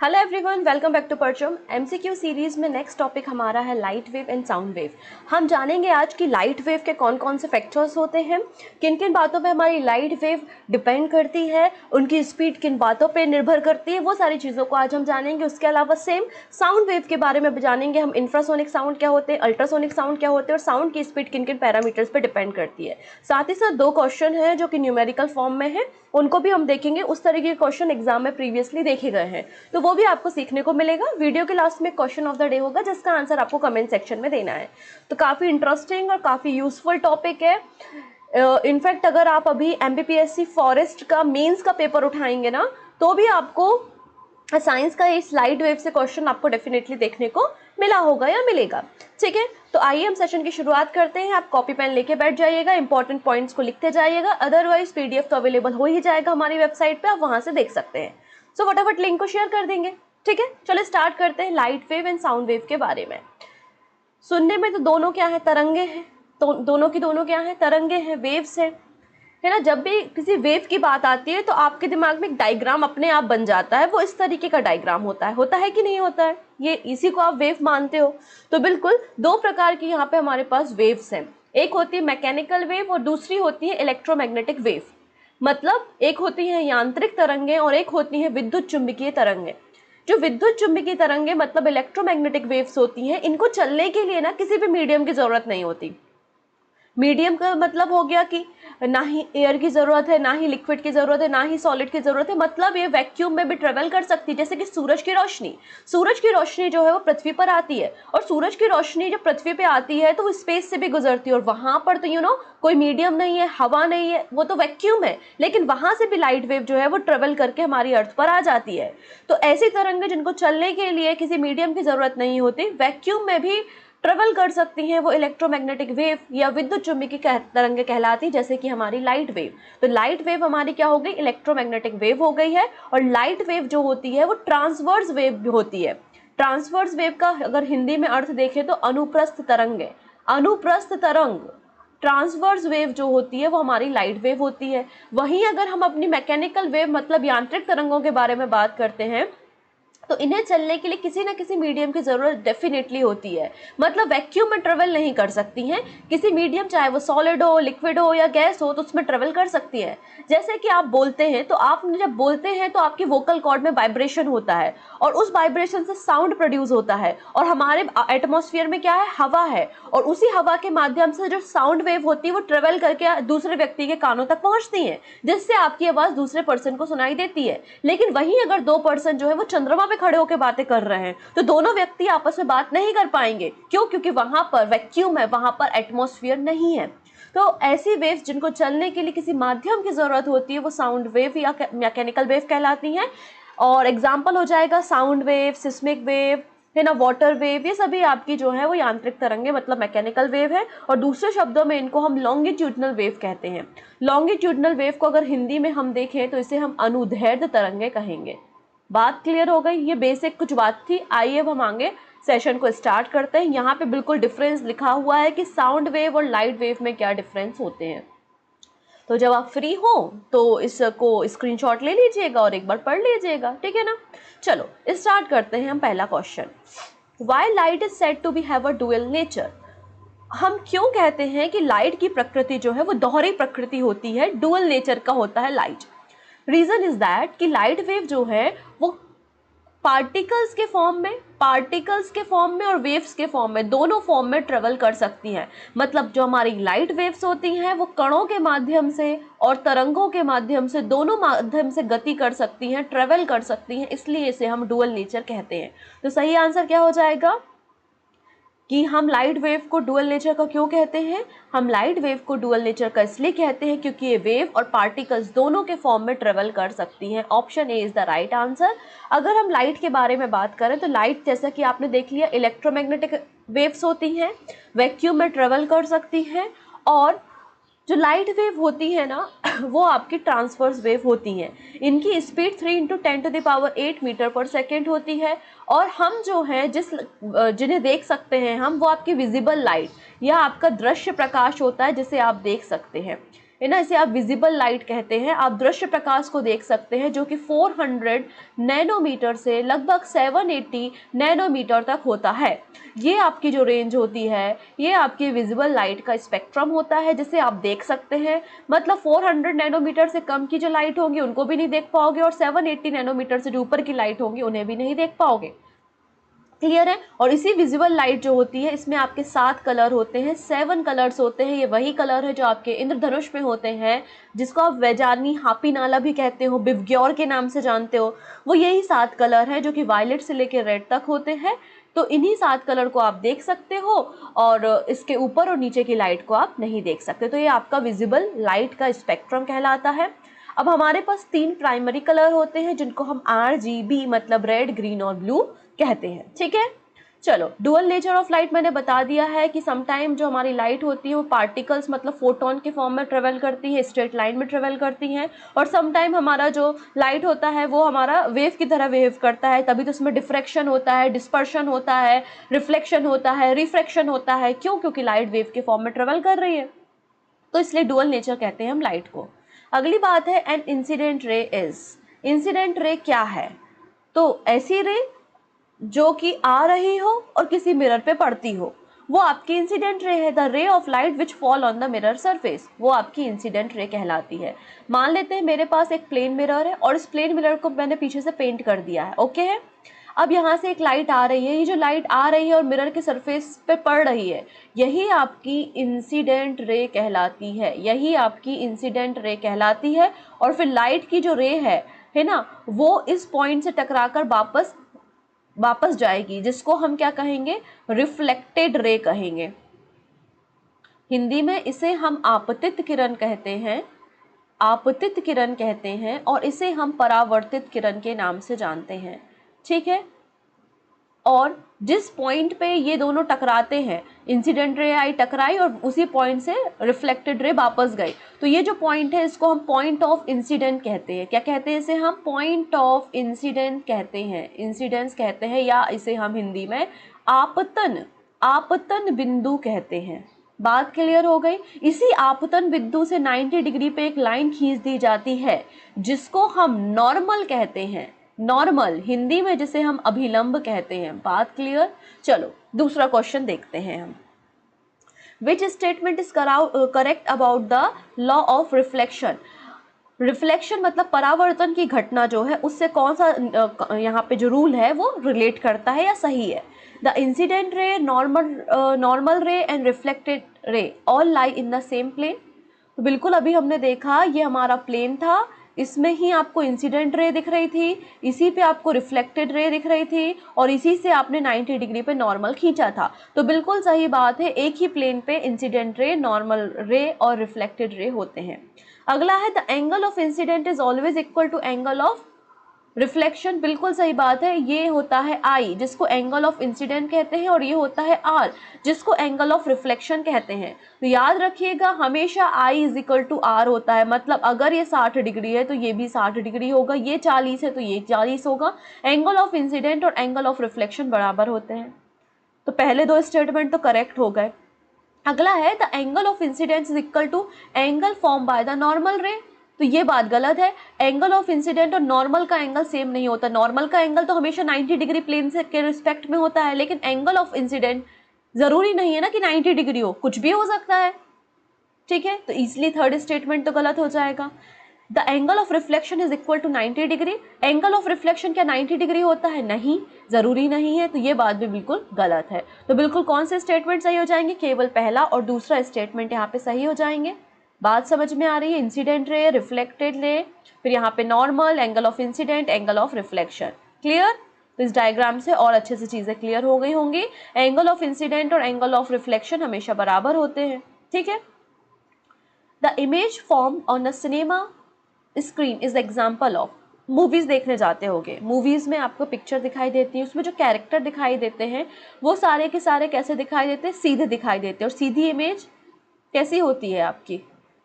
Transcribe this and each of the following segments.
Hello everyone, welcome back to Parcham. MCQ series में next topic हमारा है light wave and sound wave. हम जानेंगे आज कि लाइट वेव के कौन कौन से फैक्टर्स होते हैं, किन किन बातों पे हमारी लाइट वेव डिपेंड करती है, उनकी स्पीड किन बातों पे निर्भर करती है, वो सारी चीज़ों को आज हम जानेंगे। उसके अलावा सेम साउंड वेव के बारे में भी जानेंगे हम, इंफ्रासोनिक साउंड क्या होते हैं, अल्ट्रासोनिक साउंड क्या होते हैं और साउंड की स्पीड किन किन पैरामीटर्स पर डिपेंड करती है। साथ ही साथ दो क्वेश्चन हैं जो कि न्यूमेरिकल फॉर्म में है, उनको भी हम देखेंगे। उस तरीके के क्वेश्चन एग्जाम में प्रीवियसली देखे गए हैं, तो वो भी आपको सीखने को मिलेगा। वीडियो के लास्ट में क्वेश्चन ऑफ द डे होगा जिसका आंसर आपको कमेंट सेक्शन में देना है। तो काफ़ी इंटरेस्टिंग और काफ़ी यूजफुल टॉपिक है। इनफैक्ट अगर आप अभी एमपीपीएससी फॉरेस्ट का मेंस का पेपर उठाएंगे ना, तो भी आपको साइंस का इस लाइट वेव से क्वेश्चन आपको डेफिनेटली देखने को मिला होगा या मिलेगा। ठीक है, तो आइए हम सेशन की शुरुआत करते हैं। आप कॉपी पेन लेके बैठ जाइएगा, इंपॉर्टेंट पॉइंट्स को लिखते जाइएगा। अदरवाइज पीडीएफ तो अवेलेबल हो ही जाएगा हमारी वेबसाइट पे, आप वहां से देख सकते हैं। सो फटाफट लिंक को शेयर कर देंगे। ठीक है, चलो स्टार्ट करते हैं light wave and sound wave के बारे में। सुनने में तो दोनों क्या है, तरंगे हैं। तो दोनों की दोनों क्या है, तरंगे हैं, वेव्स हैं, है ना। जब भी किसी वेव की बात आती है तो आपके दिमाग में एक डायग्राम अपने आप बन जाता है। वो इस तरीके का डायग्राम होता है कि नहीं होता है, ये इसी को आप वेव मानते हो। तो बिल्कुल दो प्रकार की यहाँ पे हमारे पास वेव्स हैं। एक होती है मैकेनिकल वेव और दूसरी होती है इलेक्ट्रोमैग्नेटिक वेव। मतलब एक होती है यांत्रिक तरंगें और एक होती है विद्युत चुंबकीय तरंगें। जो विद्युत चुंबकीय तरंगें मतलब इलेक्ट्रोमैग्नेटिक वेव्स होती हैं, इनको चलने के लिए ना किसी भी मीडियम की जरूरत नहीं होती। मीडियम का मतलब हो गया कि ना ही एयर की जरूरत है, ना ही लिक्विड की जरूरत है, ना ही सॉलिड की जरूरत है। मतलब ये वैक्यूम में भी ट्रेवल कर सकती है। जैसे कि सूरज की रोशनी जो है वो पृथ्वी पर आती है, और सूरज की रोशनी जब पृथ्वी पे आती है तो वो स्पेस से भी गुजरती है, और वहां पर तो कोई मीडियम नहीं है, हवा नहीं है, वो तो वैक्यूम है। लेकिन वहां से भी लाइट वेव जो है वो ट्रेवल करके हमारी अर्थ पर आ जाती है। तो ऐसी तरंगें जिनको चलने के लिए किसी मीडियम की जरूरत नहीं होती, वैक्यूम में भी ट्रेवल कर सकती हैं, वो इलेक्ट्रोमैग्नेटिक वेव या विद्युत चुंबकीय तरंगें कहलाती, जैसे कि हमारी लाइट वेव। तो लाइट वेव हमारी क्या हो गई, इलेक्ट्रोमैग्नेटिक वेव हो गई है। और लाइट वेव जो होती है वो ट्रांसवर्स वेव होती है। ट्रांसवर्स वेव का अगर हिंदी में अर्थ देखें तो अनुप्रस्थ तरंग है। अनुप्रस्थ तरंग, ट्रांसवर्स वेव जो होती है वो हमारी लाइट वेव होती है। वहीं अगर हम अपनी मैकेनिकल वेव मतलब यांत्रिक तरंगों के बारे में बात करते हैं, तो इन्हें चलने के लिए किसी ना किसी मीडियम की जरूरत डेफिनेटली होती है। मतलब वैक्यूम में ट्रेवल नहीं कर सकती हैं, किसी मीडियम, चाहे वो सॉलिड हो, लिक्विड हो या गैस हो, तो उसमें ट्रेवल कर सकती है। जैसे कि आप बोलते हैं, तो आप जब बोलते हैं तो आपकी वोकल कॉर्ड में वाइब्रेशन होता है, और उस वाइब्रेशन से साउंड प्रोड्यूस होता है। और हमारे एटमॉस्फेयर में क्या है, हवा है, और उसी हवा के माध्यम से जो साउंड वेव होती है वो ट्रेवल करके दूसरे व्यक्ति के कानों तक पहुंचती है, जिससे आपकी आवाज दूसरे पर्सन को सुनाई देती है। लेकिन वहीं अगर दो पर्सन जो है वो चंद्रमा पे खड़े होकर बातें कर रहे हैं, तो दोनों व्यक्ति आपस में बात नहीं कर पाएंगे। क्यों? क्योंकि वहां पर वैक्यूम है, वहां पर एटमॉस्फेयर नहीं है। तो ऐसी वेव्स जिनको चलने के लिए किसी माध्यम की जरूरत होती है वो साउंड वेव या मैकेनिकल वेव कहलाती हैं। और एग्जाम्पल हो जाएगा साउंड वेव, सिस्मिक वेव, है ना, वाटर वेव। ये सभी आपकी जो है वो यांत्रिक तरंगे मतलब मैकेनिकल वेव है। और दूसरे शब्दों में इनको हम लॉन्गिट्यूडनल वेव कहते हैं। लॉन्गिट्यूडनल वेव को अगर हिंदी में हम देखें तो इसे हम अनुदैर्ध्य तरंगे कहेंगे। बात क्लियर हो गई? ये बेसिक कुछ बात थी। आइए अब हम आगे सेशन को स्टार्ट करते हैं। यहाँ पे बिल्कुल डिफरेंस लिखा हुआ है कि साउंड वेव और लाइट वेव में क्या डिफरेंस होते हैं। तो जब आप फ्री हो तो इसको स्क्रीनशॉट ले लीजिएगा और एक बार पढ़ लीजिएगा, ठीक है ना। चलो स्टार्ट करते हैं हम। पहला question, why light is said to be have a dual nature. हम क्यों कहते हैं कि लाइट की प्रकृति जो है वो दोहरी प्रकृति होती है, डुअल नेचर का होता है लाइट। रीजन इज दैट कि लाइट वेव जो है वो पार्टिकल्स के फॉर्म में और वेव्स के फॉर्म में, दोनों फॉर्म में ट्रेवल कर सकती हैं। मतलब जो हमारी लाइट वेव्स होती हैं वो कणों के माध्यम से और तरंगों के माध्यम से, दोनों माध्यम से गति कर सकती हैं, ट्रेवल कर सकती हैं, इसलिए इसे हम डुअल नेचर कहते हैं। तो सही आंसर क्या हो जाएगा कि हम लाइट वेव को डुअल नेचर का क्यों कहते हैं। हम लाइट वेव को डुअल नेचर का इसलिए कहते हैं क्योंकि ये वेव और पार्टिकल्स दोनों के फॉर्म में ट्रेवल कर सकती हैं। Option A is the right answer. अगर हम लाइट के बारे में बात करें तो लाइट, जैसा कि आपने देख लिया, इलेक्ट्रोमैग्नेटिक वेव्स होती हैं, वैक्यूम में ट्रेवल कर सकती हैं। और जो लाइट वेव होती है ना वो आपकी ट्रांसवर्स वेव होती हैं। इनकी स्पीड 3 × 10⁸ मीटर पर सेकेंड होती है। और हम जो है जिन्हें देख सकते हैं हम, वो आपकी विजिबल लाइट या आपका दृश्य प्रकाश होता है जिसे आप देख सकते हैं। है ना, इसे आप विजिबल लाइट कहते हैं। आप दृश्य प्रकाश को देख सकते हैं जो कि 400 नैनोमीटर से लगभग 780 नैनोमीटर तक होता है। ये आपकी जो रेंज होती है ये आपकी विजिबल लाइट का स्पेक्ट्रम होता है जिसे आप देख सकते हैं। मतलब 400 नैनोमीटर से कम की जो लाइट होगी उनको भी नहीं देख पाओगे और 780 नैनोमीटर से जो ऊपर की लाइट होगी उन्हें भी नहीं देख पाओगे। क्लियर है। और इसी विजिबल लाइट जो होती है इसमें आपके 7 कलर होते हैं, 7 कलर्स होते हैं। ये वही कलर है जो आपके इंद्रधनुष में होते हैं, जिसको आप वैजानी हापी नाला भी कहते हो, बिवग्योर के नाम से जानते हो। वो यही 7 कलर है जो कि वायलेट से लेकर रेड तक होते हैं। तो इन्हीं 7 कलर को आप देख सकते हो और इसके ऊपर और नीचे की लाइट को आप नहीं देख सकते। तो ये आपका विजिबल लाइट का स्पेक्ट्रम कहलाता है। अब हमारे पास 3 प्राइमरी कलर होते हैं जिनको हम RGB मतलब रेड, ग्रीन और ब्लू कहते हैं। ठीक है, चलो डुअल नेचर ऑफ लाइट मैंने बता दिया है कि समटाइम जो हमारी लाइट होती है वो पार्टिकल्स मतलब फोटोन के फॉर्म में ट्रेवल करती है, स्ट्रेट लाइन में ट्रेवल करती हैं, और समटाइम हमारा जो लाइट होता है वो हमारा वेव की तरह वेव करता है। तभी तो उसमें डिफ्रैक्शन होता है, डिस्पर्शन होता है, रिफ्लेक्शन होता है, रिफ्रैक्शन होता है। क्यों? क्योंकि लाइट वेव के फॉर्म में ट्रेवल कर रही है, तो इसलिए डुअल नेचर कहते हैं हम लाइट को। अगली बात है an incident ray is. Incident ray क्या है? तो ऐसी रे जो कि आ रही हो और किसी मिरर पे पड़ती हो, वो आपकी इंसिडेंट रे है। The ray of light which fall on the mirror surface, वो आपकी इंसिडेंट रे कहलाती है। मान लेते हैं मेरे पास एक प्लेन मिरर है और इस प्लेन मिरर को मैंने पीछे से पेंट कर दिया है, ओके है। अब यहाँ से एक लाइट आ रही है, ये जो लाइट आ रही है और मिरर के सरफेस पे पड़ रही है, यही आपकी इंसिडेंट रे कहलाती है, यही आपकी इंसिडेंट रे कहलाती है। और फिर लाइट की जो रे है ना, वो इस पॉइंट से टकराकर वापस जाएगी, जिसको हम क्या कहेंगे? रिफ्लेक्टेड रे कहेंगे। हिंदी में इसे हम आपतित किरण कहते हैं, आपतित किरण कहते हैं, और इसे हम परावर्तित किरण के नाम से जानते हैं। ठीक है, और जिस पॉइंट पे ये दोनों टकराते हैं, इंसिडेंट रे आई टकराई और उसी पॉइंट से रिफ्लेक्टेड रे वापस गई, तो ये जो पॉइंट है इसको हम पॉइंट ऑफ इंसिडेंट कहते हैं। क्या कहते हैं इसे? हम पॉइंट ऑफ इंसिडेंट कहते हैं, इंसिडेंस कहते हैं, या इसे हम हिंदी में आपतन बिंदु कहते हैं। बात क्लियर हो गई। इसी आपतन बिंदु से 90 डिग्री पे एक लाइन खींच दी जाती है जिसको हम नॉर्मल कहते हैं, नॉर्मल हिंदी में जिसे हम अभिलंब कहते हैं। बात क्लियर। चलो दूसरा क्वेश्चन देखते हैं हम। Which statement is correct about the law of reflection? Reflection मतलब परावर्तन की घटना जो है उससे कौन सा यहाँ पे जो रूल है वो रिलेट करता है या सही है? The incident ray, normal ray and reflected ray all lie in the same plane. तो बिल्कुल अभी हमने देखा ये हमारा प्लेन था, इसमें ही आपको इंसिडेंट रे दिख रही थी, इसी पे आपको रिफ्लेक्टेड रे दिख रही थी, और इसी से आपने 90 डिग्री पे नॉर्मल खींचा था। तो बिल्कुल सही बात है, एक ही प्लेन पे इंसिडेंट रे, नॉर्मल रे और रिफ्लेक्टेड रे होते हैं। अगला है the angle of incident is always equal to angle of reflection. बिल्कुल सही बात है, ये होता है I जिसको एंगल ऑफ इंसिडेंट कहते हैं, और ये होता है R जिसको एंगल ऑफ रिफ्लेक्शन कहते हैं। तो याद रखिएगा हमेशा I is equal to R होता है। मतलब अगर ये 60 डिग्री है तो ये भी 60 डिग्री होगा, ये 40 है तो ये 40 होगा। एंगल ऑफ इंसिडेंट और एंगल ऑफ रिफ्लेक्शन बराबर होते हैं। तो पहले 2 स्टेटमेंट तो करेक्ट हो गए। अगला है the angle of incident is equal to angle form by the normal ray. तो ये बात गलत है। एंगल ऑफ इंसिडेंट और नॉर्मल का एंगल सेम नहीं होता। नॉर्मल का एंगल तो हमेशा 90 डिग्री प्लेन से के रिस्पेक्ट में होता है, लेकिन एंगल ऑफ इंसिडेंट जरूरी नहीं है ना कि 90 डिग्री हो, कुछ भी हो सकता है। ठीक है, तो इसलिए थर्ड स्टेटमेंट तो गलत हो जाएगा। The angle of reflection is equal to 90 degree. Angle of reflection क्या 90 डिग्री होता है? नहीं, जरूरी नहीं है। तो ये बात भी बिल्कुल गलत है। तो बिल्कुल कौन से स्टेटमेंट सही हो जाएंगे? केवल पहला और दूसरा स्टेटमेंट यहाँ पे सही हो जाएंगे। बात समझ में आ रही है? इंसिडेंट रे, रिफ्लेक्टेड रे, फिर यहाँ पे normal, angle of incident, angle of reflection. Clear? तो इस डायग्राम से और अच्छे से चीजें क्लियर हो गई होंगी। एंगल ऑफ इंसिडेंट और एंगल ऑफ रिफ्लेक्शन हमेशा बराबर होते हैं। ठीक है। The image form on the cinema screen is example of. Movies देखने जाते होगे, मूवीज में आपको पिक्चर दिखाई देती है, उसमें जो कैरेक्टर दिखाई देते हैं वो सारे के सारे कैसे दिखाई देते हैं? सीधे दिखाई देते हैं। और सीधी इमेज कैसी होती है आपकी?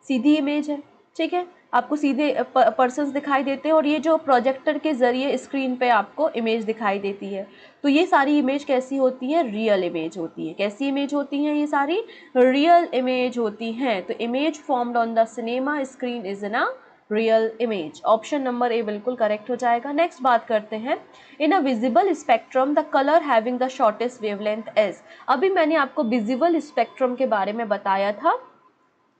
सीधी इमेज है। ठीक है, आपको सीधे पर्सन्स दिखाई देते हैं, और ये जो प्रोजेक्टर के ज़रिए स्क्रीन पे आपको इमेज दिखाई देती है। तो ये सारी इमेज कैसी होती है? रियल इमेज होती है। कैसी इमेज होती हैं? ये सारी रियल इमेज होती हैं। तो image formed on the cinema screen is an a real image. Option number A बिल्कुल करेक्ट हो जाएगा। नेक्स्ट बात करते हैं, in a visible spectrum the colour having the shortest wavelength is. अभी मैंने आपको विजिबल स्पेक्ट्रम के बारे में बताया था।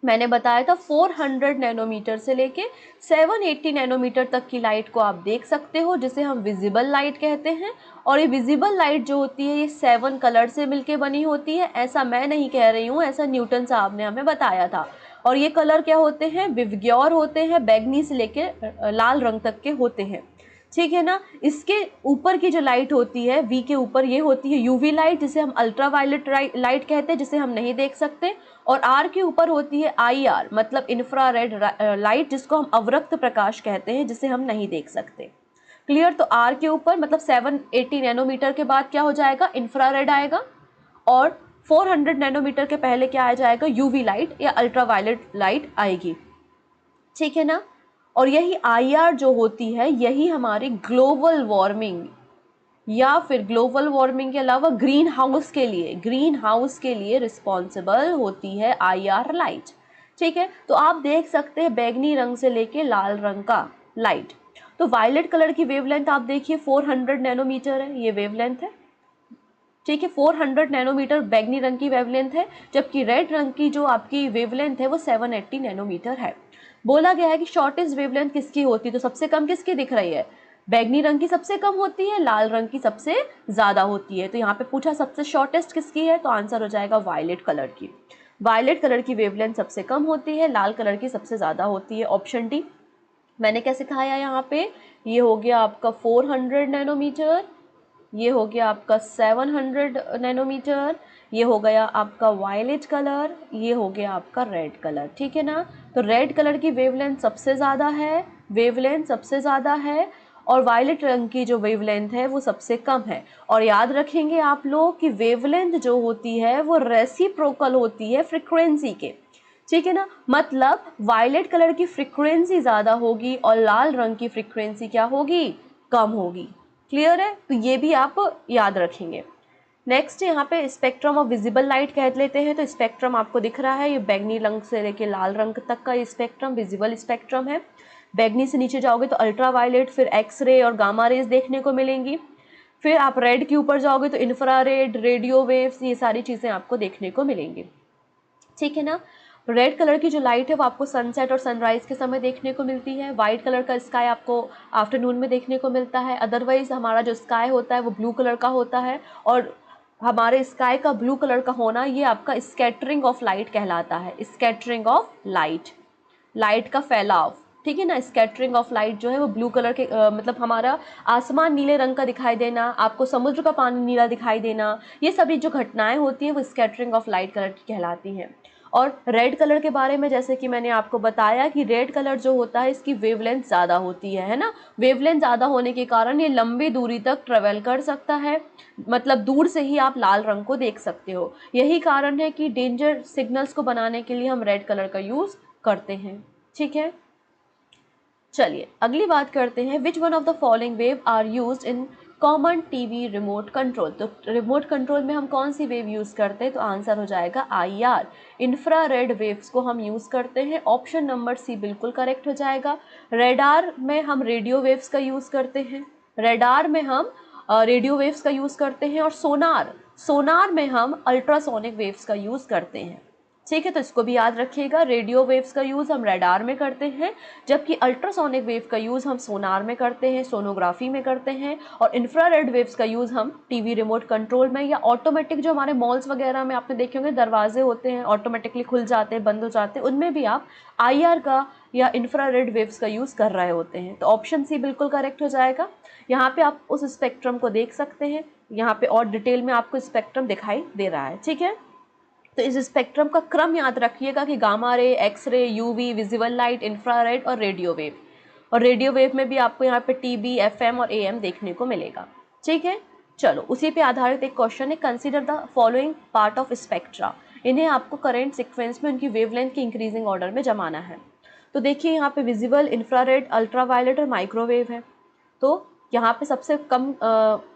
मैंने बताया था 400 नैनोमीटर से लेके 780 नैनोमीटर तक की लाइट को आप देख सकते हो, जिसे हम विजिबल लाइट कहते हैं। और ये विजिबल लाइट जो होती है ये 7 कलर से मिलके बनी होती है। ऐसा मैं नहीं कह रही हूँ, ऐसा न्यूटन साहब ने हमें बताया था। और ये कलर क्या होते हैं? विवग्योर होते हैं, बैगनी से लेके लाल रंग तक के होते हैं, ठीक है ना। इसके ऊपर की जो लाइट होती है वी के ऊपर, ये होती है यूवी लाइट, जिसे हम अल्ट्रा वायलेट लाइट कहते हैं, जिसे हम नहीं देख सकते। और आर के ऊपर होती है IR, मतलब इंफ्रारेड लाइट, जिसको हम अवरक्त प्रकाश कहते हैं, जिसे हम नहीं देख सकते। क्लियर? तो आर के ऊपर मतलब 780 नैनोमीटर के बाद क्या हो जाएगा? इंफ्रारेड आएगा। और 400 नैनोमीटर के पहले क्या आ जाएगा? यूवी लाइट या अल्ट्रा वायलेट लाइट आएगी, ठीक है ना। और यही IR जो होती है, यही हमारी ग्लोबल वार्मिंग या फिर ग्लोबल वार्मिंग के अलावा ग्रीन हाउस के लिए रिस्पॉन्सिबल होती है IR लाइट, ठीक है। तो आप देख सकते हैं बैगनी रंग से लेके लाल रंग का लाइट। तो वायलेट कलर की वेवलेंथ आप देखिए 400 नैनोमीटर है, ये वेवलेंथ है, ठीक है। 400 नैनोमीटर बैगनी रंग की वेवलेंथ है, जबकि रेड रंग की जो आपकी वेवलेंथ है वो 780 नैनोमीटर है। बोला गया है कि शॉर्टेस्ट वेवलेंथ किसकी होती है, तो सबसे कम किसकी दिख रही है? बैगनी रंग की सबसे कम होती है, लाल रंग की सबसे ज़्यादा होती है। तो यहाँ पे पूछा सबसे शॉर्टेस्ट किसकी है, तो आंसर हो जाएगा वायलेट कलर की। वायलेट कलर की वेवलेंथ सबसे कम होती है, लाल कलर की सबसे ज़्यादा होती है। Option D. मैंने कैसे सिखाया यहाँ पे? ये हो गया आपका 400 नैनोमीटर, ये हो गया आपका 700 नैनोमीटर, ये हो गया आपका वायलेट कलर, ये हो गया आपका रेड कलर, ठीक है ना। तो रेड कलर की वेवलेंथ सबसे ज़्यादा है, और वायलेट रंग की जो वेवलेंथ है वो सबसे कम है। और याद रखेंगे आप लोग कि वेवलेंथ जो होती है वो रेसिप्रोकल होती है फ्रीक्वेंसी के, ठीक है ना। मतलब वायलेट कलर की फ्रीक्वेंसी ज़्यादा होगी और लाल रंग की फ्रीक्वेंसी क्या होगी? कम होगी। क्लियर है? तो ये भी आप याद रखेंगे। नेक्स्ट यहाँ पे स्पेक्ट्रम ऑफ विजिबल लाइट कह लेते हैं। तो स्पेक्ट्रम आपको दिख रहा है, ये बैगनी रंग से लेके लाल रंग तक का स्पेक्ट्रम विजिबल स्पेक्ट्रम है। बैगनी से नीचे जाओगे तो अल्ट्रा वायलेट, फिर एक्सरे और गामा रेज देखने को मिलेंगी। फिर आप रेड के ऊपर जाओगे तो इंफ्रारेड, रेडियो वेव्स, ये सारी चीज़ें आपको देखने को मिलेंगी, ठीक है ना। रेड कलर की जो लाइट है वो आपको सनसेट और सनराइज के समय देखने को मिलती है। वाइट कलर का स्काई आपको आफ्टरनून में देखने को मिलता है। अदरवाइज हमारा जो स्काई होता है वो ब्लू कलर का होता है, और हमारे स्काई का ब्लू कलर का होना ये आपका स्कैटरिंग ऑफ लाइट कहलाता है। स्कैटरिंग ऑफ लाइट का फैलाव, ठीक है ना। स्कैटरिंग ऑफ लाइट जो है वो ब्लू कलर के मतलब हमारा आसमान नीले रंग का दिखाई देना, आपको समुद्र का पानी नीला दिखाई देना, ये सभी जो घटनाएं होती हैं वो स्कैटरिंग ऑफ लाइट कलर की कहलाती हैं। और रेड कलर के बारे में जैसे कि मैंने आपको बताया कि रेड कलर जो होता है इसकी वेवलेंथ ज़्यादा होती है ना। वेवलेंथ ज़्यादा होने के कारण ये लंबी दूरी तक ट्रेवल कर सकता है, मतलब दूर से ही आप लाल रंग को देख सकते हो। यही कारण है कि डेंजर सिग्नल्स को बनाने के लिए हम रेड कलर का यूज़ करते हैं, ठीक है। चलिए अगली बात करते हैं, which one of the following wave are used in common TV remote control. तो रिमोट कंट्रोल में हम कौन सी वेव यूज़ करते हैं, तो आंसर हो जाएगा IR, इंफ्रारेड वेव्स को हम यूज़ करते हैं। ऑप्शन नंबर सी बिल्कुल करेक्ट हो जाएगा। रेडार में हम रेडियो वेव्स का यूज़ करते हैं, रेडियो वेव्स का यूज़ करते हैं। और सोनार में हम अल्ट्रासोनिक वेव्स का यूज़ करते हैं, ठीक है। तो इसको भी याद रखिएगा, रेडियो वेव्स का यूज़ हम रडार में करते हैं, जबकि अल्ट्रासोनिक वेव का यूज़ हम सोनार में करते हैं, सोनोग्राफी में करते हैं। और इंफ्रारेड वेव्स का यूज़ हम टीवी रिमोट कंट्रोल में या ऑटोमेटिक जो हमारे मॉल्स वगैरह में आपने देखे होंगे दरवाजे होते हैं ऑटोमेटिकली खुल जाते हैं बंद हो जाते हैं, उनमें भी आप IR का या इंफ्रारेड वेव्स का यूज़ कर रहे होते हैं। तो ऑप्शन सी बिल्कुल करेक्ट हो जाएगा। यहाँ पे आप उस स्पेक्ट्रम को देख सकते हैं, यहाँ पे और डिटेल में आपको स्पेक्ट्रम दिखाई दे रहा है, ठीक है। तो इस स्पेक्ट्रम का क्रम याद रखिएगा कि gamma ray, X ray, UV, visible light, infrared और रेडियो वेव। और रेडियो वेव में भी आपको यहाँ पे TB, FM और AM देखने को मिलेगा, ठीक है। चलो उसी पे आधारित एक क्वेश्चन है, consider the following part of spectra. इन्हें आपको करेंट सीक्वेंस में उनकी वेवलेंथ की इंक्रीजिंग ऑर्डर में जमाना है। तो देखिए यहाँ पे विजिबल, इंफ्रारेड, अल्ट्रावायलेट और माइक्रोवेव है। तो यहाँ पे सबसे कम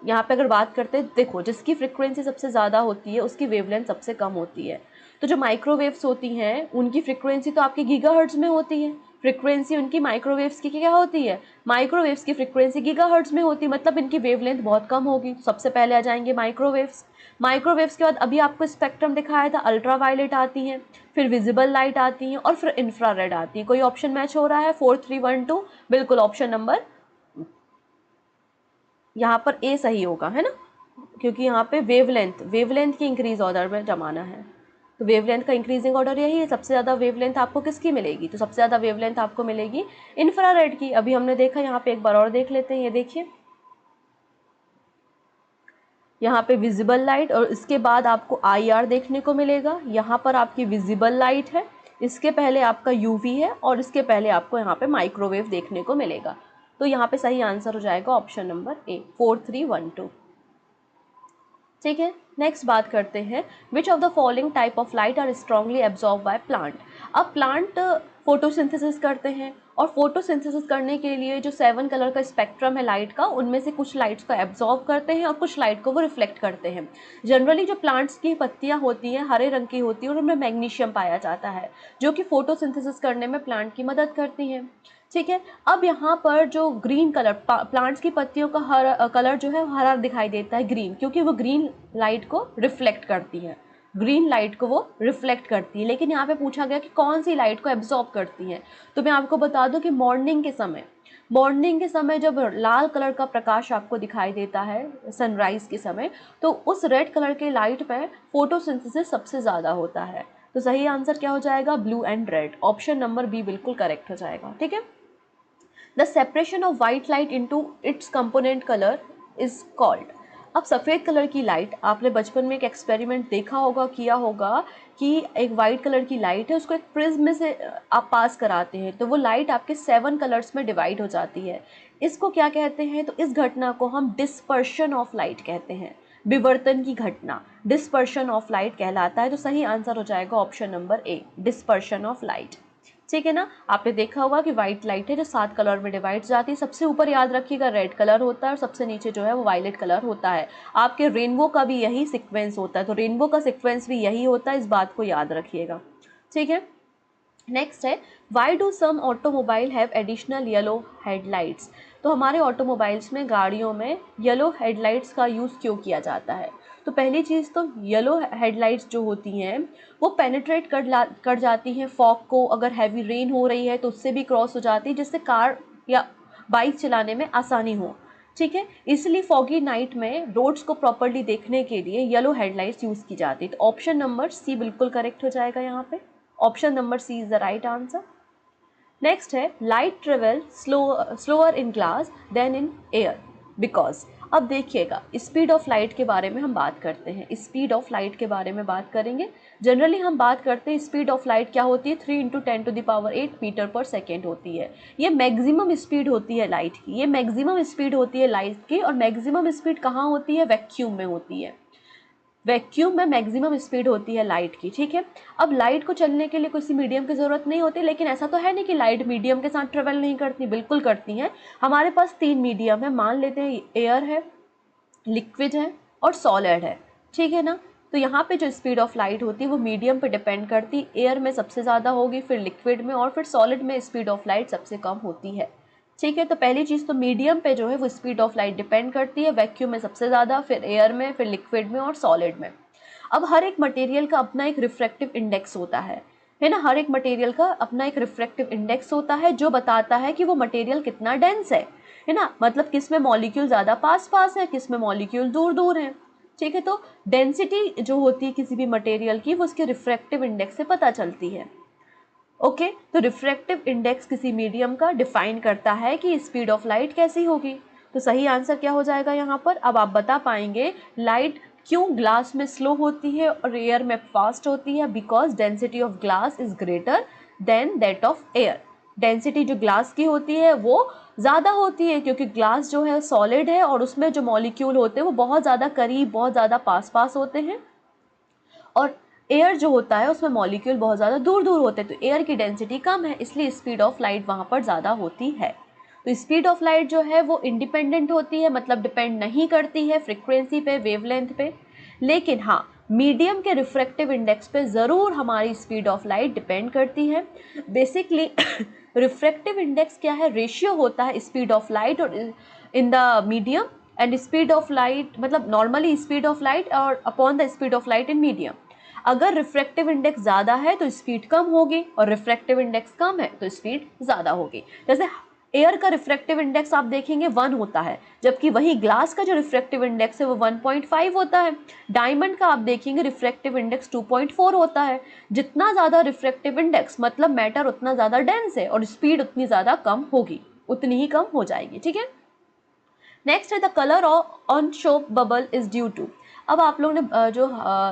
यहाँ पे अगर बात करते हैं, देखो जिसकी फ्रिक्वेंसी सबसे ज़्यादा होती है उसकी वेवलेंथ सबसे कम होती है। तो जो माइक्रोवेव्स होती हैं उनकी फ्रिक्वेंसी तो आपकी गीगाहर्ट्ज़ में होती है, फ्रिक्वेंसी उनकी माइक्रोवेव्स की क्या होती है, माइक्रोवेव्स की फ्रिक्वेंसी गीगाहर्ट्ज़ में होती है, मतलब इनकी वेवलेंथ बहुत कम होगी। सबसे पहले आ जाएंगे माइक्रोवेव्स। माइक्रोवेव्स के बाद अभी आपको स्पेक्ट्रम दिखाया था, अल्ट्रावायलेट आती हैं, फिर विजिबल लाइट आती हैं और फिर इंफ्रारेड आती है। कोई ऑप्शन मैच हो रहा है? 4 3 1 2, बिल्कुल ऑप्शन नंबर यहाँ पर ए सही होगा, है ना, क्योंकि यहाँ पे वेवलेंथ की इंक्रीज ऑर्डर में जमाना है। तो वेवलेंथ का इंक्रीजिंग ऑर्डर यही है। सबसे ज़्यादा वेवलेंथ आपको किसकी मिलेगी? तो सबसे ज़्यादा वेवलेंथ आपको मिलेगी इंफ्रारेड की। अभी हमने देखा, यहाँ पे एक बार और देख लेते हैं। ये देखिए यहाँ पे विजिबल लाइट और इसके बाद आपको IR देखने को मिलेगा। यहाँ पर आपकी विजिबल लाइट है, इसके पहले आपका UV है और इसके पहले आपको यहाँ पे माइक्रोवेव देखने को मिलेगा। तो यहाँ पे सही आंसर हो जाएगा ऑप्शन नंबर ए, 4 3 1 2। ठीक है, नेक्स्ट बात करते हैं, which of the following type of light are strongly absorb by plant. अब प्लांट फोटोसिंथेसिस करते हैं और फोटोसिंथेसिस करने के लिए जो 7 कलर का स्पेक्ट्रम है लाइट का, उनमें से कुछ लाइट्स को एब्जॉर्ब करते हैं और कुछ लाइट को वो रिफ्लेक्ट करते हैं। जनरली जो प्लांट्स की पत्तियां होती हैं हरे रंग की होती हैं और उनमें मैग्नीशियम पाया जाता है, जो कि फोटोसिंथेसिस करने में प्लांट की मदद करती हैं। ठीक है, अब यहाँ पर जो ग्रीन कलर, प्लांट्स की पत्तियों का हरा कलर जो है हरा दिखाई देता है, ग्रीन, क्योंकि वो ग्रीन लाइट को रिफ्लेक्ट करती है, ग्रीन लाइट को वो रिफ्लेक्ट करती है। लेकिन यहाँ पे पूछा गया कि कौन सी लाइट को एब्जॉर्ब करती है, तो मैं आपको बता दूं कि मॉर्निंग के समय जब लाल कलर का प्रकाश आपको दिखाई देता है सनराइज के समय, तो उस रेड कलर के लाइट पे फोटोसिंथेसिस सबसे ज़्यादा होता है। तो सही आंसर क्या हो जाएगा? Blue and red, option number B बिल्कुल करेक्ट हो जाएगा। ठीक है, the separation of white light into its component colour is called. अब सफ़ेद कलर की लाइट, आपने बचपन में एक एक्सपेरिमेंट देखा होगा, किया होगा कि एक वाइट कलर की लाइट है, उसको एक प्रिज्म में से आप पास कराते हैं तो वो लाइट आपके 7 कलर्स में डिवाइड हो जाती है। इसको क्या कहते हैं? तो इस घटना को हम डिस्पर्शन ऑफ लाइट कहते हैं। विवर्तन की घटना डिस्पर्शन ऑफ लाइट कहलाता है। तो सही आंसर हो जाएगा option number A, dispersion of light. ठीक है ना, आपने देखा होगा कि व्हाइट लाइट है जो 7 कलर में डिवाइड जाती है। सबसे ऊपर याद रखिएगा रेड कलर होता है और सबसे नीचे जो है वो वायलेट कलर होता है। आपके रेनबो का भी यही सीक्वेंस होता है, तो रेनबो का सीक्वेंस भी यही होता है, इस बात को याद रखिएगा। ठीक है, नेक्स्ट है, why do some automobile have additional yellow headlights. तो हमारे ऑटोमोबाइल्स में, गाड़ियों में येलो हेडलाइट्स का यूज़ क्यों किया जाता है? तो पहली चीज़ तो येलो हेडलाइट्स जो होती हैं वो पेनिट्रेट कर जाती हैं फॉग को। अगर हैवी रेन हो रही है तो उससे भी क्रॉस हो जाती है, जिससे कार या बाइक चलाने में आसानी हो। ठीक है, इसलिए फॉगी नाइट में रोड्स को प्रॉपर्ली देखने के लिए येलो हेडलाइट्स यूज़ की जाती है। तो ऑप्शन नंबर सी बिल्कुल करेक्ट हो जाएगा यहाँ पे, option number C is the right answer. Next है, light travel slower in glass than in air because. अब देखिएगा, स्पीड ऑफ लाइट के बारे में हम बात करते हैं, स्पीड ऑफ लाइट के बारे में बात करेंगे। जनरली हम बात करते हैं स्पीड ऑफ लाइट क्या होती है, 3 × 10⁸ मीटर पर सेकेंड होती है। ये मैक्सिमम स्पीड होती है लाइट की, ये मैक्सिमम स्पीड होती है लाइट की। और मैक्सिमम स्पीड कहाँ होती है? वैक्यूम में होती है, वैक्यूम में मैक्सिमम स्पीड होती है लाइट की। ठीक है, अब लाइट को चलने के लिए किसी मीडियम की ज़रूरत नहीं होती, लेकिन ऐसा तो है नहीं कि लाइट मीडियम के साथ ट्रेवल नहीं करती, बिल्कुल करती हैं। हमारे पास 3 मीडियम है, मान लेते हैं एयर है, लिक्विड है और सॉलिड है। ठीक है ना, तो यहाँ पे जो स्पीड ऑफ लाइट होती है वो मीडियम पे डिपेंड करती, एयर में सबसे ज़्यादा होगी, फिर लिक्विड में, और फिर सॉलिड में स्पीड ऑफ लाइट सबसे कम होती है। ठीक है, तो पहली चीज़ तो मीडियम पे जो है वो स्पीड ऑफ लाइट डिपेंड करती है, वैक्यूम में सबसे ज़्यादा, फिर एयर में, फिर लिक्विड में और सॉलिड में। अब हर एक मटेरियल का अपना एक रिफ्रैक्टिव इंडेक्स होता है ना, हर एक मटेरियल का अपना एक रिफ्रैक्टिव इंडेक्स होता है जो बताता है कि वो मटेरियल कितना डेंस है ना, मतलब किस में मॉलिक्यूल ज़्यादा पास पास है, किस में मॉलिक्यूल दूर दूर है। ठीक है, तो डेंसिटी जो होती है किसी भी मटेरियल की वो उसके रिफ्रैक्टिव इंडेक्स से पता चलती है। ओके, तो रिफ्रैक्टिव इंडेक्स किसी मीडियम का डिफाइन करता है कि स्पीड ऑफ लाइट कैसी होगी। तो सही आंसर क्या हो जाएगा यहाँ पर? अब आप बता पाएंगे लाइट क्यों ग्लास में स्लो होती है और एयर में फास्ट होती है? Because density of glass is greater than that of air. Density जो ग्लास की होती है वो ज़्यादा होती है, क्योंकि ग्लास जो है सॉलिड है और उसमें जो मॉलिक्यूल होते हैं वो बहुत ज़्यादा करीब, बहुत ज़्यादा पास पास होते हैं। और एयर जो होता है उसमें मॉलिक्यूल बहुत ज़्यादा दूर दूर होते हैं, तो एयर की डेंसिटी कम है, इसलिए स्पीड ऑफ लाइट वहाँ पर ज़्यादा होती है। तो स्पीड ऑफ लाइट जो है वो इंडिपेंडेंट होती है, मतलब डिपेंड नहीं करती है फ्रीक्वेंसी पे, वेवलेंथ पे, लेकिन हाँ मीडियम के रिफ्रैक्टिव इंडेक्स पे ज़रूर हमारी स्पीड ऑफ लाइट डिपेंड करती है। बेसिकली रिफ्रैक्टिव इंडेक्स क्या है, रेशियो होता है स्पीड ऑफ लाइट और in the medium and speed of light, मतलब नॉर्मली स्पीड ऑफ लाइट और upon the speed of light in medium. अगर रिफ्रैक्टिव इंडेक्स ज़्यादा है तो स्पीड कम होगी और रिफ्रैक्टिव इंडेक्स कम है तो स्पीड ज़्यादा होगी। जैसे एयर का रिफ्रैक्टिव इंडेक्स आप देखेंगे 1 होता है, जबकि वही ग्लास का जो रिफ्रैक्टिव इंडेक्स है वो 1.5 होता है। डायमंड का आप देखेंगे रिफ्रैक्टिव इंडेक्स 2.4 होता है। जितना ज़्यादा रिफ्रैक्टिव इंडेक्स मतलब मैटर उतना ज़्यादा डेंस है और स्पीड उतनी ज़्यादा कम होगी, उतनी ही कम हो जाएगी, ठीक है। नेक्स्ट है the colour on soap bubble is due to. अब आप लोगों ने जो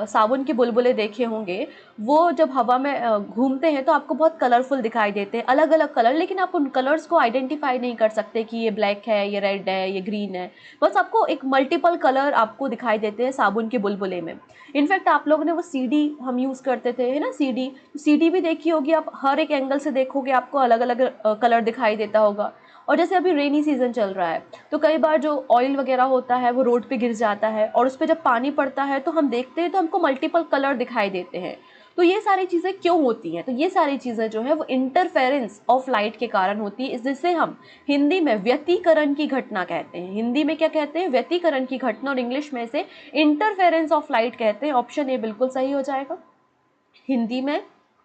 साबुन के बुलबुले देखे होंगे, वो जब हवा में घूमते हैं तो आपको बहुत कलरफुल दिखाई देते हैं, अलग अलग कलर, लेकिन आप उन कलर्स को आइडेंटिफाई नहीं कर सकते कि ये ब्लैक है, ये रेड है, ये ग्रीन है। बस आपको एक मल्टीपल कलर आपको दिखाई देते हैं साबुन के बुलबुले में। इनफैक्ट आप लोगों ने वो सीडी हम यूज़ करते थे, है ना, सीडी भी देखी होगी आप, हर एक एंगल से देखोगे आपको अलग अलग कलर दिखाई देता होगा। और जैसे अभी रेनी सीजन चल रहा है तो कई बार जो ऑयल वगैरह होता है वो रोड पे गिर जाता है और उस पर जब पानी पड़ता है तो हम देखते हैं तो हमको मल्टीपल कलर दिखाई देते हैं। तो ये सारी चीज़ें क्यों होती हैं, तो ये सारी चीज़ें जो है वो इंटरफेरेंस ऑफ लाइट के कारण होती है, जिसे हम हिंदी में व्यतिकरण की घटना कहते हैं। हिंदी में क्या कहते हैं, व्यतिकरण की घटना, और इंग्लिश में से इंटरफेरेंस ऑफ लाइट कहते हैं। ऑप्शन ए बिल्कुल सही हो जाएगा। हिंदी में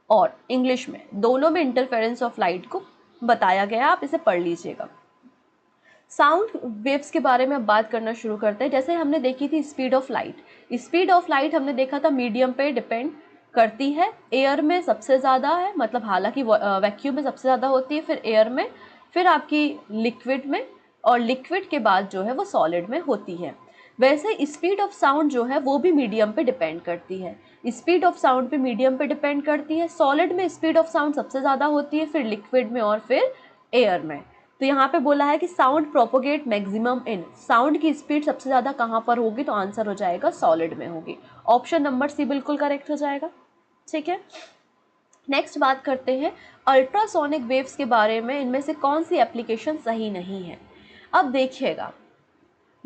और इंग्लिश में दोनों में इंटरफेरेंस ऑफ लाइट को बताया गया, आप इसे पढ़ लीजिएगा। साउंड वेव्स के बारे में अब बात करना शुरू करते हैं। जैसे हमने देखी थी speed of light, speed of light हमने देखा था मीडियम पे डिपेंड करती है, एयर में सबसे ज़्यादा है, मतलब हालांकि वैक्यूम में सबसे ज़्यादा होती है, फिर एयर में, फिर आपकी लिक्विड में, और लिक्विड के बाद जो है वो सॉलिड में होती है। वैसे स्पीड ऑफ साउंड जो है वो भी मीडियम पे डिपेंड करती है, स्पीड ऑफ साउंड पे मीडियम पे डिपेंड करती है। सॉलिड में स्पीड ऑफ साउंड सबसे ज़्यादा होती है, फिर लिक्विड में और फिर एयर में। तो यहाँ पे बोला है कि sound propagate maximum in, sound की स्पीड सबसे ज़्यादा कहाँ पर होगी, तो आंसर हो जाएगा सॉलिड में होगी। ऑप्शन नंबर सी बिल्कुल करेक्ट हो जाएगा, ठीक है। नेक्स्ट बात करते हैं अल्ट्रासोनिक वेव्स के बारे में, इनमें से कौन सी एप्लीकेशन सही नहीं है। अब देखिएगा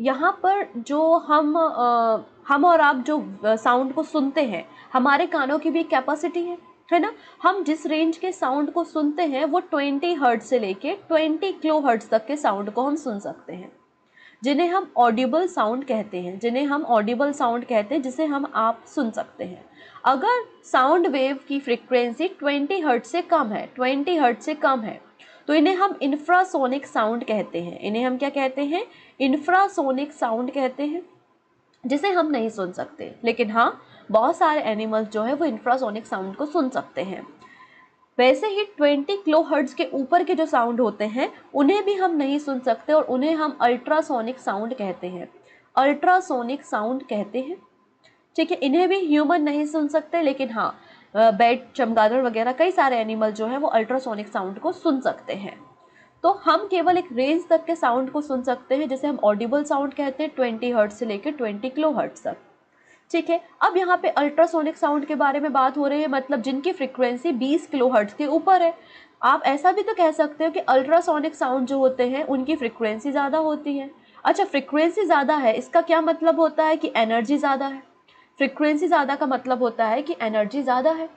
यहाँ पर जो हम और आप जो साउंड को सुनते हैं, हमारे कानों की भी एक कैपेसिटी है ना। हम जिस रेंज के साउंड को सुनते हैं वो 20 हर्ट्ज से लेके 20 किलो हर्ट्ज तक के साउंड को हम सुन सकते हैं, जिन्हें हम ऑडिबल साउंड कहते हैं, जिसे हम आप सुन सकते हैं। अगर साउंड वेव की फ्रीक्वेंसी 20 हर्ट्ज से कम है, 20 हर्ट्ज से कम है, तो इन्हें हम इंफ्रासोनिक साउंड कहते हैं। इन्हें हम क्या कहते हैं, इंफ्रासोनिक साउंड कहते हैं, जिसे हम नहीं सुन सकते। लेकिन हाँ, बहुत सारे एनिमल्स जो है वो इंफ्रासोनिक साउंड को सुन सकते हैं। वैसे ही 20 किलो हर्ट्ज के ऊपर के जो साउंड होते हैं उन्हें भी हम नहीं सुन सकते, और उन्हें हम अल्ट्रासोनिक साउंड कहते हैं, अल्ट्रासोनिक साउंड कहते हैं, ठीक है। इन्हें भी ह्यूमन नहीं सुन सकते, लेकिन हाँ बैट, चमगादड़ वगैरह कई सारे एनिमल जो है वो अल्ट्रासोनिक साउंड को सुन सकते हैं। तो हम केवल एक रेंज तक के साउंड को सुन सकते हैं, जिसे हम ऑडिबल साउंड कहते हैं, 20 हर्ट्ज से लेकर 20 किलो हर्ट्ज तक, ठीक है। अब यहाँ पे अल्ट्रासोनिक साउंड के बारे में बात हो रही है, मतलब जिनकी फ्रीक्वेंसी 20 किलो हर्ट्ज के ऊपर है। आप ऐसा भी तो कह सकते हो कि अल्ट्रासोनिक साउंड जो होते हैं उनकी फ्रीक्वेंसी ज़्यादा होती है। अच्छा, फ्रीक्वेंसी ज़्यादा है इसका क्या मतलब होता है कि एनर्जी ज़्यादा है। फ्रीक्वेंसी ज़्यादा का मतलब होता है कि एनर्जी ज़्यादा है।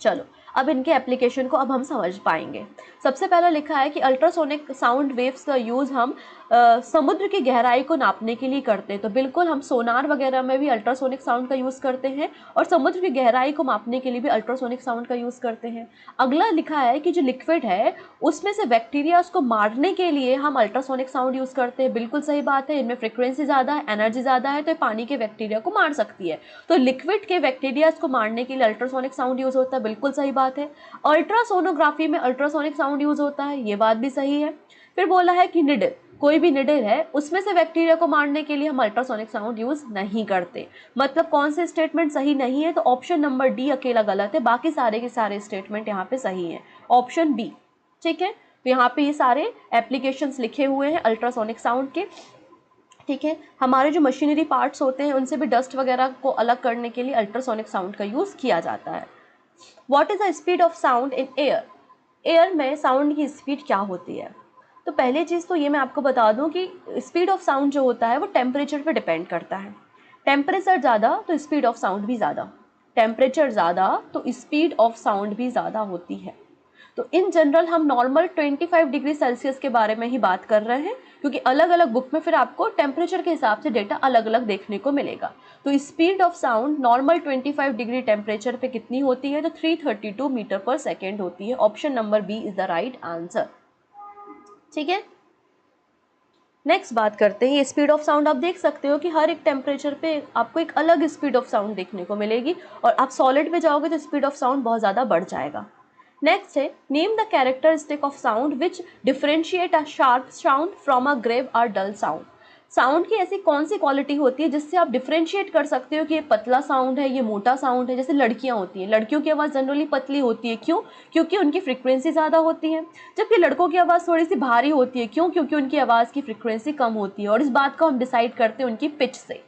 चलो अब इनके एप्लीकेशन को अब हम समझ पाएंगे। सबसे पहला लिखा है कि अल्ट्रासोनिक साउंड वेव्स का यूज़ हम समुद्र की गहराई को नापने के लिए करते हैं। तो बिल्कुल हम सोनार वगैरह में भी अल्ट्रासोनिक साउंड का यूज़ करते हैं, और समुद्र की गहराई को मापने के लिए भी अल्ट्रासोनिक साउंड का यूज़ करते हैं। अगला लिखा है कि जो लिक्विड है उसमें से बैक्टीरिया उसको मारने के लिए हम अल्ट्रासोनिक साउंड यूज़ करते हैं। बिल्कुल सही बात है, इनमें फ्रिक्वेंसी ज़्यादा है, एनर्जी ज़्यादा है, तो ये पानी के बैक्टीरिया को मार सकती है। तो लिक्विड के बैक्टीरिया को मारने के लिए अल्ट्रासोनिक साउंड यूज़ होता है, बिल्कुल सही बात है। अल्ट्रासोनोग्राफी में अल्ट्रासोनिक साउंड यूज़ होता है, ये बात भी सही है। फिर बोला है कि निडल, कोई भी निडल है उसमें से बैक्टीरिया को मारने के लिए हम अल्ट्रासोनिक साउंड यूज़ नहीं करते। मतलब कौन से स्टेटमेंट सही नहीं है, तो ऑप्शन नंबर डी अकेला गलत है, बाकी सारे के सारे स्टेटमेंट यहाँ पे सही है, ऑप्शन बी, ठीक है। तो यहाँ पे ये सारे एप्लीकेशंस लिखे हुए हैं अल्ट्रासोनिक साउंड के। ठीक है, हमारे जो मशीनरी पार्ट्स होते हैं उनसे भी डस्ट वगैरह को अलग करने के लिए अल्ट्रासोनिक साउंड का यूज़ किया जाता है। What is the speed of sound in air? Air में साउंड की स्पीड क्या होती है? तो पहली चीज़ तो ये मैं आपको बता दूं कि स्पीड ऑफ साउंड जो होता है वो टेम्परेचर पे डिपेंड करता है। टेम्परेचर ज़्यादा तो स्पीड ऑफ साउंड भी ज़्यादा, टेम्परेचर ज़्यादा तो स्पीड ऑफ साउंड भी ज़्यादा होती है। तो इन जनरल हम नॉर्मल 25 डिग्री सेल्सियस के बारे में ही बात कर रहे हैं, क्योंकि अलग अलग बुक में फिर आपको टेम्परेचर के हिसाब से डेटा अलग अलग देखने को मिलेगा। तो speed of sound normal 25 degree temperature पे कितनी होती है? तो 332 मीटर पर सेकेंड होती है। Option number B is the right answer. ठीक है, नेक्स्ट बात करते हैं। ये स्पीड ऑफ साउंड आप देख सकते हो कि हर एक टेम्परेचर पे आपको एक अलग स्पीड ऑफ साउंड देखने को मिलेगी, और आप सॉलिड पे जाओगे तो स्पीड ऑफ साउंड बहुत ज़्यादा बढ़ जाएगा। नेक्स्ट है, name the characteristic of sound which differentiate a sharp sound from a grave और डल साउंड। साउंड की ऐसी कौन सी क्वालिटी होती है जिससे आप डिफरेंशिएट कर सकते हो कि ये पतला साउंड है, ये मोटा साउंड है। जैसे लड़कियां होती हैं, लड़कियों की आवाज़ जनरली पतली होती है, क्यों? क्योंकि उनकी फ्रीक्वेंसी ज़्यादा होती है। जबकि लड़कों की आवाज़ थोड़ी सी भारी होती है, क्यों? क्योंकि उनकी आवाज़ की फ्रीक्वेंसी कम होती है, और इस बात को हम डिसाइड करते हैं उनकी पिच से।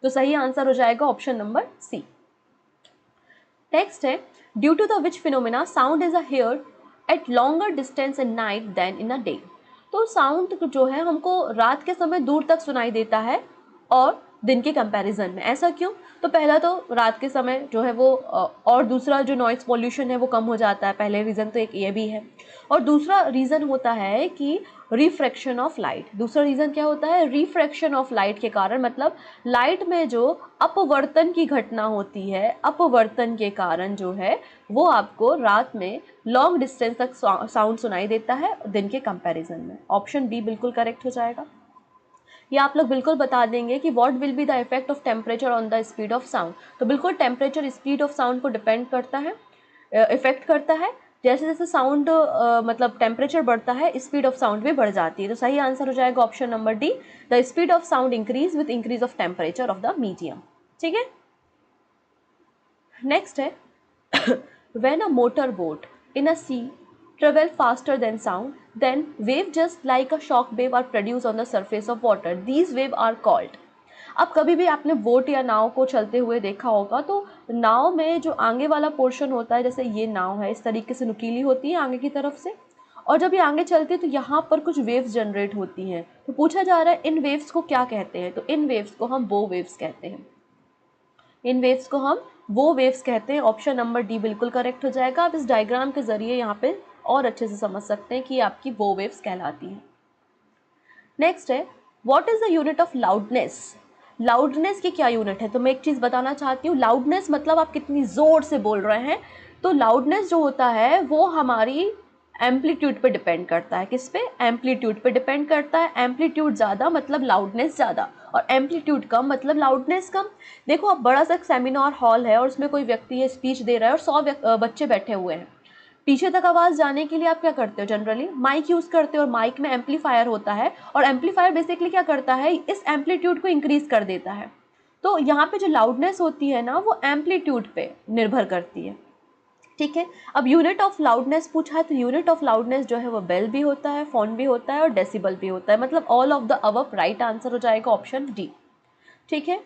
तो सही आंसर हो जाएगा ऑप्शन नंबर सी। नेक्स्ट है, due to the which phenomena sound is heard at longer distance in night than in a day. तो साउंड जो है हमको रात के समय दूर तक सुनाई देता है और दिन के कंपैरिजन में। ऐसा क्यों? तो पहला तो रात के समय जो है वो और दूसरा जो नॉइस पॉल्यूशन है वो कम हो जाता है। पहले रीज़न तो एक ये भी है, और दूसरा रीज़न होता है कि रिफ्रैक्शन ऑफ लाइट। दूसरा रीज़न क्या होता है? रिफ्रैक्शन ऑफ लाइट के कारण, मतलब लाइट में जो अपवर्तन की घटना होती है, अपवर्तन के कारण जो है वो आपको रात में लॉन्ग डिस्टेंस तक साउंड सुनाई देता है दिन के कंपैरिजन में। ऑप्शन बी बिल्कुल करेक्ट हो जाएगा। या आप लोग बिल्कुल बता देंगे कि what will be the effect of temperature on the speed of sound. तो बिल्कुल टेम्परेचर स्पीड ऑफ साउंड को डिपेंड करता है, इफेक्ट करता है। जैसे जैसे साउंड मतलब टेम्परेचर बढ़ता है, स्पीड ऑफ साउंड भी बढ़ जाती है। तो सही आंसर हो जाएगा option number D, the speed of sound increase with increase of temperature of the medium. ठीक है, नेक्स्ट है, when a motor boat in a sea travel faster than sound, then wave just like a shock wave are produced on the surface of water. These wave are called. अब कभी भी आपने boat या नाव को चलते हुए देखा होगा, तो नाव में जो आगे वाला पोर्शन होता है, जैसे ये नाव है, इस तरीके से नुकीली होती है आगे की तरफ से, और जब ये आगे चलती है तो यहाँ पर कुछ वेव्स जनरेट होती हैं। तो पूछा जा रहा है इन वेव्स को क्या कहते हैं? तो इन वेव्स को हम वो वेव्स कहते हैं। इन वेव्स को हम वो वेव्स कहते हैं। ऑप्शन नंबर डी बिल्कुल करेक्ट हो जाएगा। आप इस डायग्राम के जरिए यहाँ पे और अच्छे से समझ सकते हैं कि आपकी वो वेव्स कहलाती हैं। नेक्स्ट है, what is the unit of loudness? Loudness की क्या यूनिट है? तो मैं एक चीज़ बताना चाहती हूँ, लाउडनेस मतलब आप कितनी ज़ोर से बोल रहे हैं। तो लाउडनेस जो होता है वो हमारी एम्पलीट्यूड पे डिपेंड करता है। किस पे? एम्पलीट्यूड पे डिपेंड करता है। एम्पलीट्यूड ज़्यादा मतलब लाउडनेस ज़्यादा, और एम्पलीट्यूड कम मतलब लाउडनेस कम। देखो, अब बड़ा सा सेमिनार हॉल है और उसमें कोई व्यक्ति है, स्पीच दे रहा है, और 100 बच्चे बैठे हुए हैं। पीछे तक आवाज़ जाने के लिए आप क्या करते हो? जनरली माइक यूज़ करते हो, और माइक में एम्पलीफायर होता है, और एम्पलीफायर बेसिकली क्या करता है? इस एम्पलीट्यूड को इंक्रीज़ कर देता है। तो यहाँ पे जो लाउडनेस होती है ना, वो एम्पलीट्यूड पे निर्भर करती है। ठीक है, अब यूनिट ऑफ लाउडनेस पूछा है, तो यूनिट ऑफ लाउडनेस जो है वो बेल भी होता है, फोन भी होता है, और डेसिबल भी होता है। मतलब all of the above right answer हो जाएगा ऑप्शन डी। ठीक है,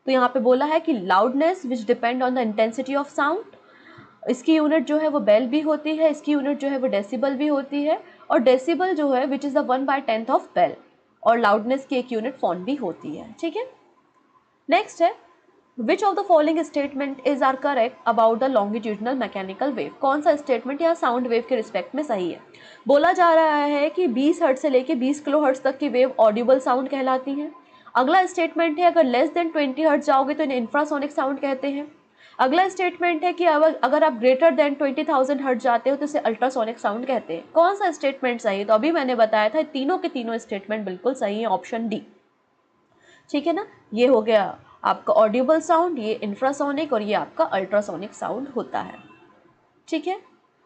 तो यहाँ पे बोला है कि loudness which depend on the intensity of sound, इसकी यूनिट जो है वो बेल भी होती है, इसकी यूनिट जो है वो डेसिबल भी होती है, और डेसिबल जो है which is the 1/10 of bel, और लाउडनेस की एक यूनिट फोन भी होती है। ठीक है, नेक्स्ट है, which of the following statement is are correct about the longitudinal mechanical wave? कौन सा स्टेटमेंट या साउंड वेव के रिस्पेक्ट में सही है? बोला जा रहा है कि 20 हर्ट्ज से लेके 20 किलो हर्ट्ज तक की वेव ऑडिबल साउंड कहलाती है। अगला स्टेटमेंट है, अगर लेस देन 20 हर्ट्ज जाओगे तो इन्हें इंफ्रासोनिक साउंड कहते हैं। अगला स्टेटमेंट है कि अगर आप ग्रेटर देन 20,000 हर्ट्ज जाते हो तो इसे अल्ट्रासोनिक साउंड कहते हैं। कौन सा स्टेटमेंट सही है? तो अभी मैंने बताया था तीनों के तीनों स्टेटमेंट बिल्कुल सही है, ऑप्शन डी। ठीक है ना, ये हो गया आपका ऑडिबल साउंड, ये इंफ्रासोनिक, और ये आपका अल्ट्रासोनिक साउंड होता है। ठीक है,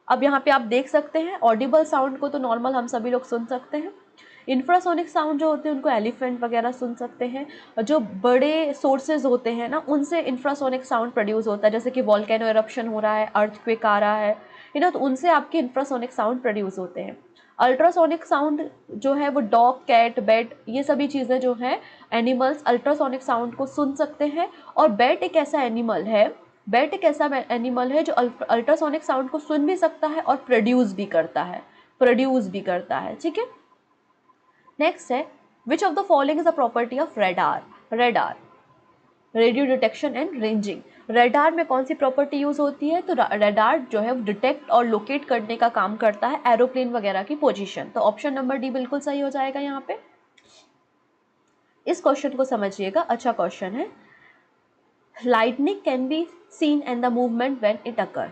अब यहाँ पे आप देख सकते हैं ऑडिबल साउंड को तो नॉर्मल हम सभी लोग सुन सकते हैं। इंफ्रासोनिक साउंड जो होते हैं उनको एलिफेंट वगैरह सुन सकते हैं। जो बड़े सोर्सेज होते हैं ना, उनसे इंफ्रासोनिक साउंड प्रोड्यूस होता है, जैसे कि वॉल्केनो एरप्शन हो रहा है, अर्थक्वेक आ रहा है, तो उनसे आपके इंफ्रासोनिक साउंड प्रोड्यूस होते हैं। अल्ट्रासोनिक साउंड जो है वो डॉग, कैट, बैट, ये सभी चीज़ें जो हैं एनिमल्स अल्ट्रासोनिक साउंड को सुन सकते हैं। और बैट एक ऐसा एनिमल है, बैट एक ऐसा एनिमल है जो अल्ट्रासोनिक साउंड को सुन भी सकता है और प्रोड्यूस भी करता है, ठीक है। नेक्स्ट है, which of the following is a property of radar. Radar, radio detection and ranging. Radar में कौन सी प्रॉपर्टी यूज होती है? तो रेडार जो है वो डिटेक्ट और लोकेट करने का काम करता है एरोप्लेन वगैरह की पोजीशन। तो ऑप्शन नंबर डी बिल्कुल सही हो जाएगा यहाँ पे। इस क्वेश्चन को समझिएगा, अच्छा क्वेश्चन है। Lightning can be seen and the movement when it occur.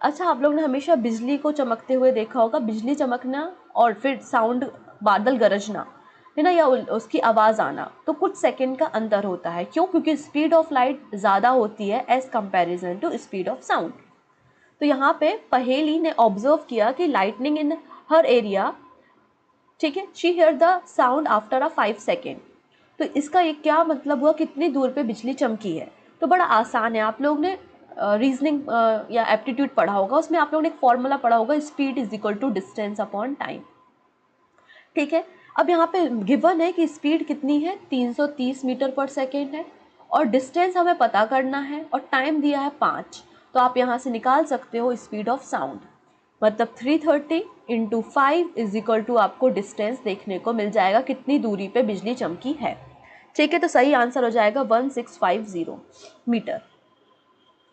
अच्छा, आप लोग ने हमेशा बिजली को चमकते हुए देखा होगा, बिजली चमकना और फिर साउंड, बादल गरजना, है ना, या उसकी आवाज़ आना, तो कुछ सेकंड का अंतर होता है। क्यों? क्योंकि स्पीड ऑफ लाइट ज़्यादा होती है as comparison to speed of sound. तो यहाँ पे पहेली ने ऑब्जर्व किया कि लाइटनिंग इन हर एरिया, ठीक है, she here the sound after a 5 second. तो इसका ये क्या मतलब हुआ, कितनी दूर पे बिजली चमकी है? तो बड़ा आसान है, आप लोग ने रीजनिंग या एप्टीट्यूड पढ़ा होगा, उसमें आप लोगों ने एक फॉर्मूला पढ़ा होगा, speed is equal to distance upon time, ठीक है। अब यहाँ पे गिवन है कि स्पीड कितनी है, 330 मीटर पर सेकेंड है, और डिस्टेंस हमें पता करना है, और टाइम दिया है 5। तो आप यहाँ से निकाल सकते हो स्पीड ऑफ साउंड, मतलब 330 इंटू 5 इज इक्वल टू आपको डिस्टेंस देखने को मिल जाएगा, कितनी दूरी पे बिजली चमकी है, ठीक है। तो सही आंसर हो जाएगा 1650 मीटर।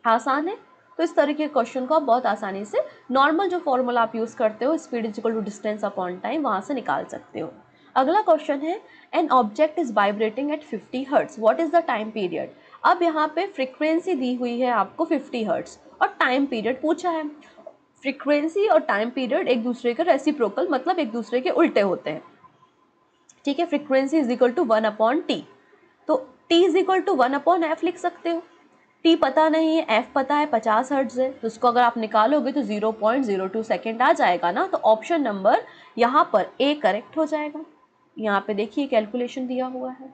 आसान है। तो इस तरीके के क्वेश्चन को आप बहुत आसानी से नॉर्मल जो फॉर्मूला आप यूज़ करते हो, speed is equal to distance upon time, वहाँ से निकाल सकते हो। अगला क्वेश्चन है, an object is vibrating at 50 hertz, what is the time period. अब यहाँ पे फ्रीक्वेंसी दी हुई है आपको 50 हर्ट्स और टाइम पीरियड पूछा है। फ्रीक्वेंसी और टाइम पीरियड एक दूसरे के रेसिप्रोकल, मतलब एक दूसरे के उल्टे होते हैं, ठीक है। Frequency is equal to 1 upon T, तो T is equal to 1 upon F लिख सकते हो। टी पता नहीं है, एफ पता है 50 हर्ट्ज है, तो उसको अगर आप निकालोगे तो 0.02 सेकेंड आ जाएगा ना। तो ऑप्शन नंबर यहाँ पर ए करेक्ट हो जाएगा। यहाँ पे देखिए कैलकुलेशन दिया हुआ है,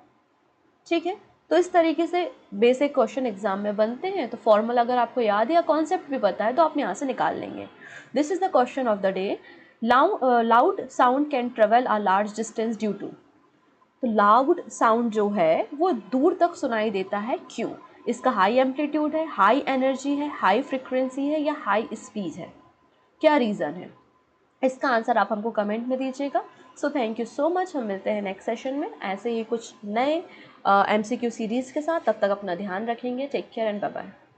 ठीक है। तो इस तरीके से बेसिक क्वेश्चन एग्जाम में बनते हैं। तो फॉर्मूला अगर आपको याद है या कॉन्सेप्ट भी पता है तो आप यहाँ से निकाल लेंगे। This is the question of the day. Loud sound can travel a large distance due to. तो लाउड साउंड जो है वो दूर तक सुनाई देता है, क्यों? इसका हाई एम्पलीट्यूड है, हाई एनर्जी है, हाई फ्रिक्वेंसी है, या हाई स्पीड है, क्या रीज़न है? इसका आंसर आप हमको कमेंट में दीजिएगा। So thank you so much, हम मिलते हैं नेक्स्ट सेशन में ऐसे ही कुछ नए MCQ सीरीज़ के साथ। तब तक अपना ध्यान रखेंगे। Take care and bye bye.